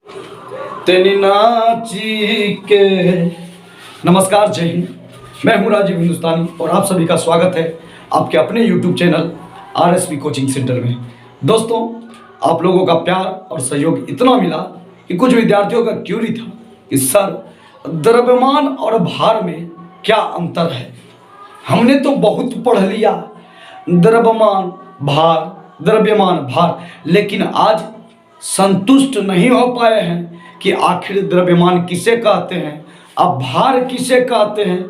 तेरी नाची के। नमस्कार, जय हिंद। मैं हूं राजीव हिंदुस्तानी और आप सभी का स्वागत है आपके अपने YouTube channel RSP coaching centre में। दोस्तों, आप लोगों का प्यार और सहयोग इतना मिला कि कुछ विद्यार्थियों का क्यूरी था कि सर, द्रव्यमान और भार में क्या अंतर है। हमने तो बहुत पढ़ लिया द्रव्यमान भार, लेकिन आज संतुष्ट नहीं हो पाए हैं कि आखिर द्रव्यमान किसे कहते हैं, अब भार किसे कहते हैं।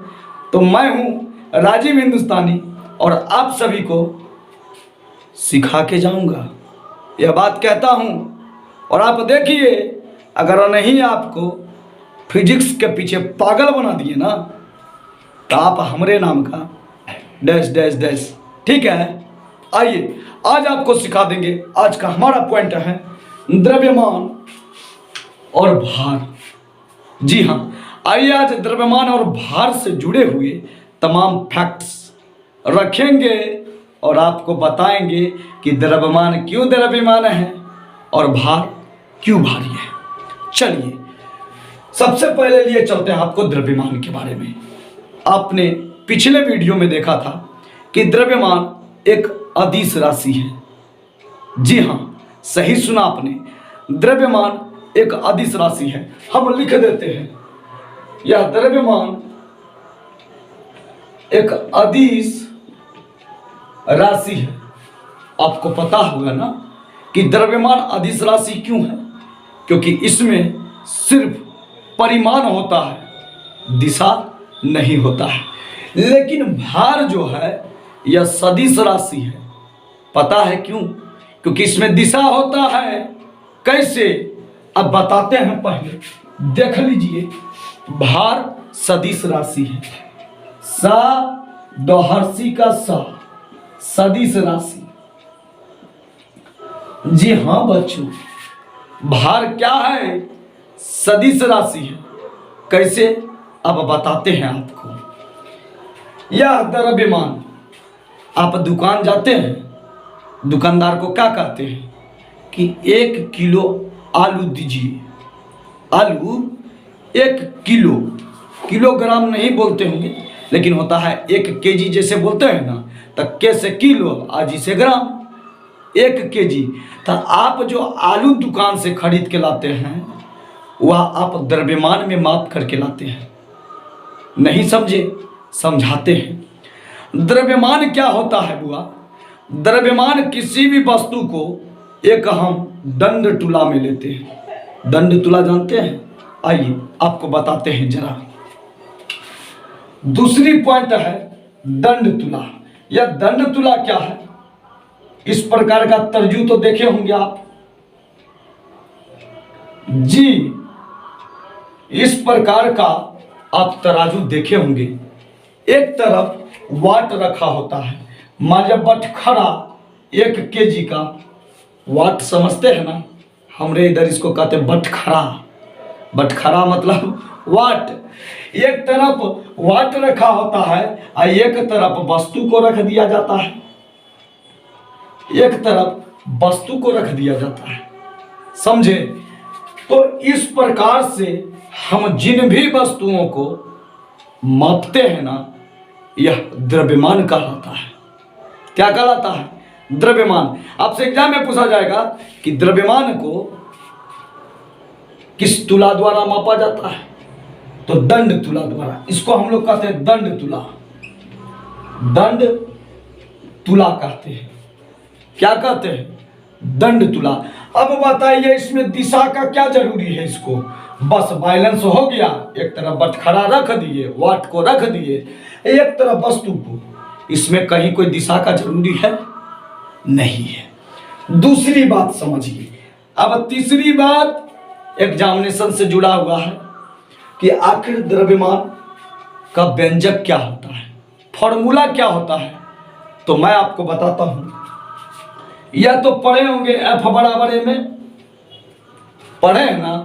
तो मैं हूं राजीव हिंदुस्तानी और आप सभी को सिखा के जाऊंगा, यह बात कहता हूं। और आप देखिए, अगर नहीं आपको फिजिक्स के पीछे पागल बना दिए ना, तो आप हमारे नाम का डैश डैश डैश, ठीक है। आइए आज आपको सिखा देंगे। आज का हमारा पॉइंट है द्रव्यमान और भार। जी हाँ, आइए आज द्रव्यमान और भार से जुड़े हुए तमाम फैक्ट्स रखेंगे और आपको बताएंगे कि द्रव्यमान क्यों द्रव्यमान है और भार क्यों भारी है। चलिए सबसे पहले लिए चलते हैं आपको द्रव्यमान के बारे में। आपने पिछले वीडियो में देखा था कि द्रव्यमान एक अदिश राशि है। जी हाँ, सही सुना आपने, द्रव्यमान एक अदिश राशि है। हम लिख देते हैं, यह द्रव्यमान एक अदिश राशि है। आपको पता होगा ना कि द्रव्यमान अदिश राशि क्यों है, क्योंकि इसमें सिर्फ परिमाण होता है, दिशा नहीं होता है। लेकिन भार जो है यह सदिश राशि है। पता है क्यों? क्योंकि इसमें दिशा होता है। कैसे, अब बताते हैं। पहले देख लीजिए, भार सदिश राशि है। सा दोहर्षी का सा, सदिश राशि। जी हाँ बच्चों, भार क्या है? सदिश राशि है। कैसे, अब बताते हैं आपको। यह द्रव्यमान, आप दुकान जाते हैं, दुकानदार को क्या कहते हैं कि 1 किलो आलू दीजिए। आलू 1 किलो, किलोग्राम नहीं बोलते होंगे, लेकिन होता है 1 केजी जैसे बोलते हैं ना, तो के से किलो, आजी से ग्राम, 1 केजी। तो आप जो आलू दुकान से खरीद के लाते हैं वह आप द्रव्यमान में माप करके लाते हैं। नहीं समझे? समझाते हैं। द्रव्यमान क्या होता है बुआ? द्रव्यमान किसी भी वस्तु को एक हम दंड तुला में लेते हैं। दंड तुला जानते हैं? आइए आपको बताते हैं जरा। दूसरी पॉइंट है दंड तुला। यह दंड तुला क्या है? इस प्रकार का तर्जू तो देखे होंगे आप जी, इस प्रकार का आप तराजू देखे होंगे। एक तरफ वाट रखा होता है, मान लो बटखरा 1 केजी का, वाट समझते हैं ना, हमरे इधर इसको कहते हैं बटखरा। बटखरा मतलब वाट। एक तरफ वाट रखा होता है और एक तरफ वस्तु को रख दिया जाता है। एक तरफ वस्तु को रख दिया जाता है, समझे? तो इस प्रकार से हम जिन भी वस्तुओं को मापते हैं ना, यह द्रव्यमान कहलाता है। क्या कहलाता है? द्रव्यमान। आपसे एग्जाम में पूछा जाएगा कि द्रव्यमान को किस तुला द्वारा मापा जाता है, तो दंड तुला द्वारा। इसको हम लोग कहते हैं दंड तुला। दंड तुला कहते हैं। क्या कहते हैं? दंड तुला। अब बताइए, इसमें दिशा का क्या जरूरी है? इसको बस बैलेंस हो गया, एक तरफ बटखरा रख दिए, वाट को रख दिए, एक तरफ वस्तु को। इसमें कहीं कोई दिशा का जरूरी है? नहीं है। दूसरी बात समझिए। अब तीसरी बात एग्जामिनेशन से जुड़ा हुआ है कि आखिर द्रव्यमान का व्यंजक क्या होता है, फॉर्मूला क्या होता है। तो मैं आपको बताता हूं। यह तो पढ़े होंगे, एफ बराबर ए में पढ़े हैं ना।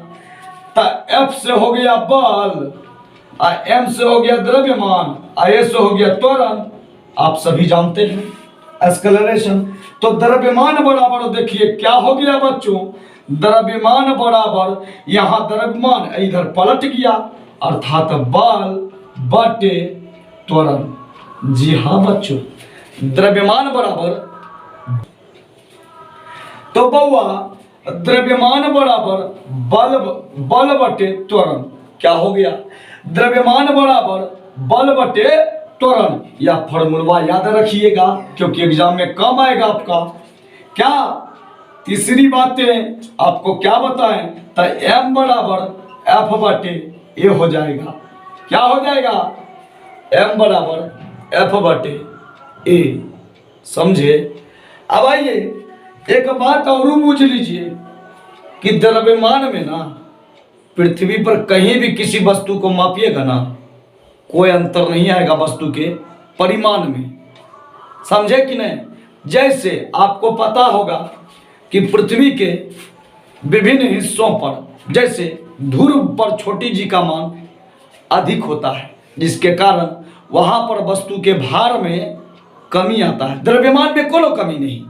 तो एफ से हो गया बल, एम से हो गया द्रव्यमान, ए से हो गया त्वरण। आप सभी जानते हैं एक्सेलरेशन। तो द्रव्यमान बराबर देखिए क्या हो गया बच्चों, द्रव्यमान बराबर, यहाँ द्रव्यमान इधर पलट गया, अर्थात बल बटे त्वरण। जी हाँ बच्चों, द्रव्यमान बराबर, तो बउआ द्रव्यमान बराबर बल बटे त्वरण। क्या हो गया? द्रव्यमान बराबर बल बटे त्वरण। या फॉर्मूला याद रखिएगा क्योंकि एग्जाम में काम आएगा आपका। क्या तीसरी बातें आपको क्या बताएं, तो m बराबर f बटे ए हो जाएगा। क्या हो जाएगा? m बराबर f बटे ए। समझे? अब आइए एक बात और पूछ लीजिए कि द्रव्यमान में ना पृथ्वी पर कहीं भी किसी वस्तु को मापिएगा ना, कोई अंतर नहीं आएगा वस्तु के परिमाण में। समझे कि नहीं? जैसे आपको पता होगा कि पृथ्वी के विभिन्न हिस्सों पर, जैसे ध्रुव पर छोटी जी का मान अधिक होता है, जिसके कारण वहां पर वस्तु के भार में कमी आता है। द्रव्यमान में कोई कमी नहीं,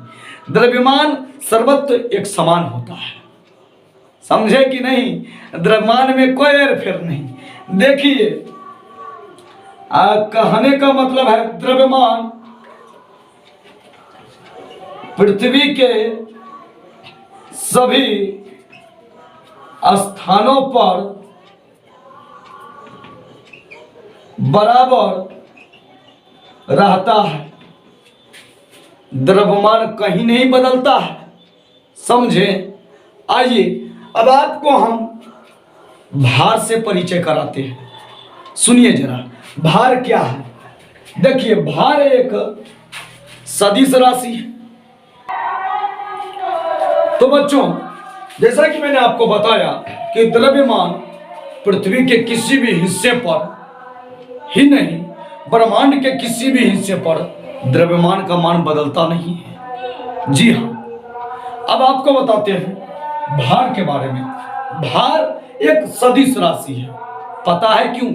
द्रव्यमान सर्वत्र एक समान होता है। समझे कि नहीं? द्रव्यमान में कोई हेरफेर नहीं। देखिए कहने का मतलब है द्रव्यमान पृथ्वी के सभी स्थानों पर बराबर रहता है, द्रव्यमान कहीं नहीं बदलता है। समझे? आइए अब आपको हम भार से परिचय कराते हैं। सुनिए जरा, भार क्या है? देखिए भार एक सदिश राशि है। तो बच्चों जैसा कि मैंने आपको बताया कि द्रव्यमान पृथ्वी के किसी भी हिस्से पर ही नहीं, ब्रह्मांड के किसी भी हिस्से पर द्रव्यमान का मान बदलता नहीं है। जी हाँ, अब आपको बताते हैं भार के बारे में। भार एक सदिश राशि है। पता है क्यों?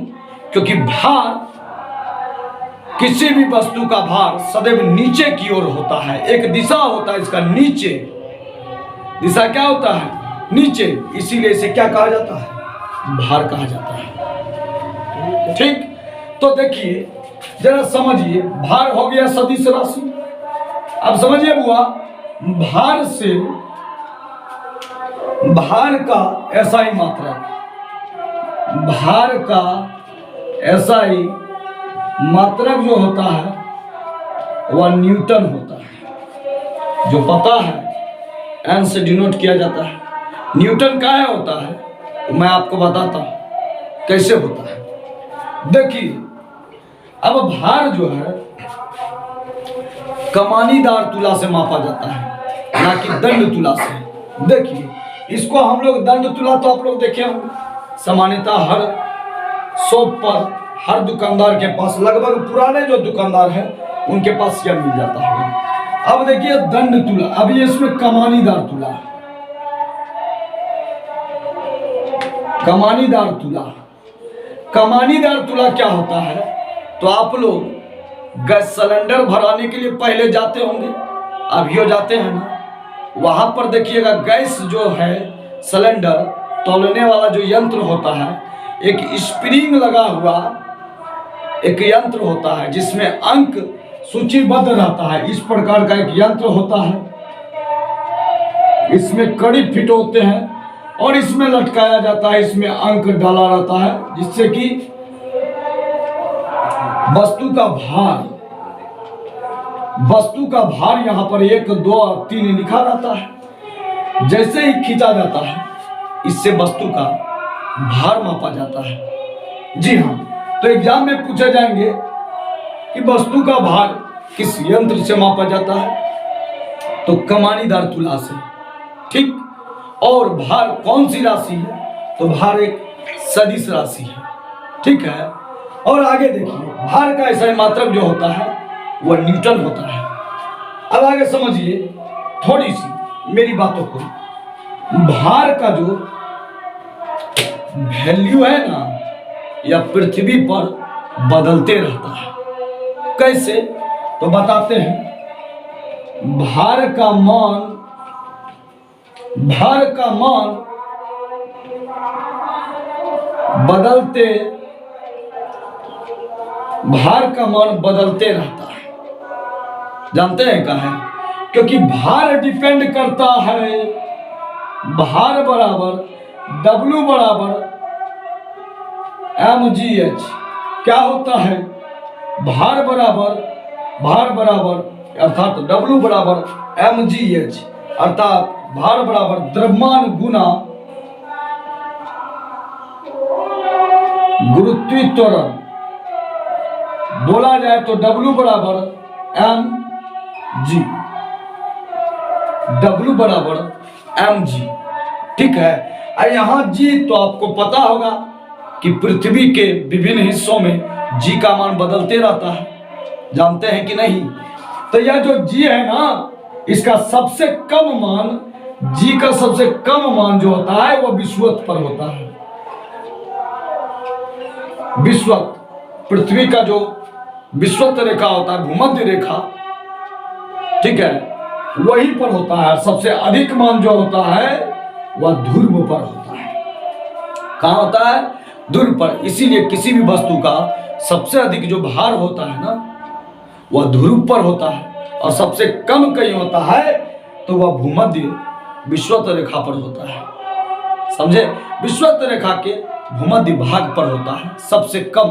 क्योंकि भार, किसी भी वस्तु का भार सदैव नीचे की ओर होता है। एक दिशा होता है इसका, नीचे दिशा क्या होता है? नीचे। इसीलिए इसे क्या कहा जाता है? भार कहा जाता है। ठीक, तो देखिए जरा समझिए, भार हो गया सदिश राशि। अब समझिए बुआ, भार से भार का एसआई मात्रा, भार का एसआई मात्रक जो होता है वह न्यूटन होता है। जो पता है एन से डिनोट किया जाता है। न्यूटन का होता है, मैं आपको बताता हूं कैसे होता है। देखिए अब भार जो है कमानीदार तुला से मापा जाता है, ना कि दंड तुला से। देखिए इसको हम लोग दंड तुला तो आप लोग देखे होंगे, सामान्यतः हर शॉप पर, हर दुकानदार के पास, लगभग पुराने जो दुकानदार हैं उनके पास यह मिल जाता है। अब देखिए दंड तुला, अब ये इसमें कमानीदार तुला, कमानीदार तुला। कमानीदार तुला क्या होता है? तो आप लोग गैस सिलेंडर भराने के लिए पहले जाते होंगे, अभी हो जाते हैं ना, वहां पर देखिएगा गैस जो है सिलेंडर तौलने वाला जो यंत्र होता है, एक स्प्रिंग लगा हुआ एक यंत्र होता है जिसमें अंक सूचीबद्ध रहता है। इस प्रकार का एक यंत्र होता है, इसमें कड़ी फिट होते हैं और इसमें लटकाया जाता है, इसमें अंक डाला रहता है, जिससे कि वस्तु का भार यहाँ पर 1, 2 और 3 लिखा रहता है। जैसे ही खींचा जाता है इससे वस्तु का भार मापा जाता है। जी हाँ, तो एग्जाम में पूछे जाएंगे कि वस्तु का भार किस यंत्र से मापा जाता है? तो कमानीदार तुला से। ठीक, और भार कौन सी राशि है? तो भार एक सदिश राशि है। ठीक है, और आगे देखिए भार का ऐसा मात्रक जो होता है वह न्यूटन होता है। अब आगे समझिए थोड़ी सी मेरी बातों को। भार का जो वैल्यू है ना, यह पृथ्वी पर बदलते रहता है। कैसे? तो बताते हैं। भार का मान भार का मान बदलते रहता है। जानते हैं क्या है? क्योंकि भार डिपेंड करता है, भार बराबर W बराबर mgh। क्या होता है? भार बराबर अर्थात W बराबर mgh, अर्थात भार बराबर द्रव्यमान गुना गुरुत्वीय त्वरण। बोला जाए तो W बराबर mg, W बराबर mg। ठीक है। यहाँ G तो आपको पता होगा कि पृथ्वी के विभिन्न हिस्सों में G का मान बदलते रहता है। जानते हैं कि नहीं? तो यह जो G है ना, इसका सबसे कम मान, G का सबसे कम मान जो होता है वो विषुवत पर होता है। विषुवत, पृथ्वी का जो विषुवत रेखा होता है, भूमध्य रेखा, ठीक है, वहीं पर होता है। सबसे अधिक मान जो होता है वह ध्रुव पर होता है। कहाँ होता है? ध्रुव पर। इसीलिए किसी भी वस्तु का सबसे अधिक जो भार होता है ना, वह ध्रुव पर होता है, और सबसे कम कहीं होता है तो वह भूमध्य विषुवत रेखा पर होता है। समझे? विषुवत रेखा के भूमध्य भाग पर होता है सबसे कम।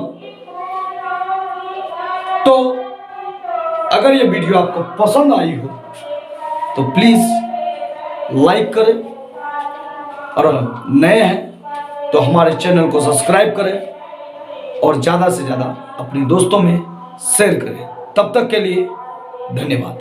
तो अगर यह वीडियो आपको पसंद आई हो तो प्लीज लाइक करें, और नए हैं तो हमारे चैनल को सब्सक्राइब करें, और ज़्यादा से ज़्यादा अपने दोस्तों में शेयर करें। तब तक के लिए धन्यवाद।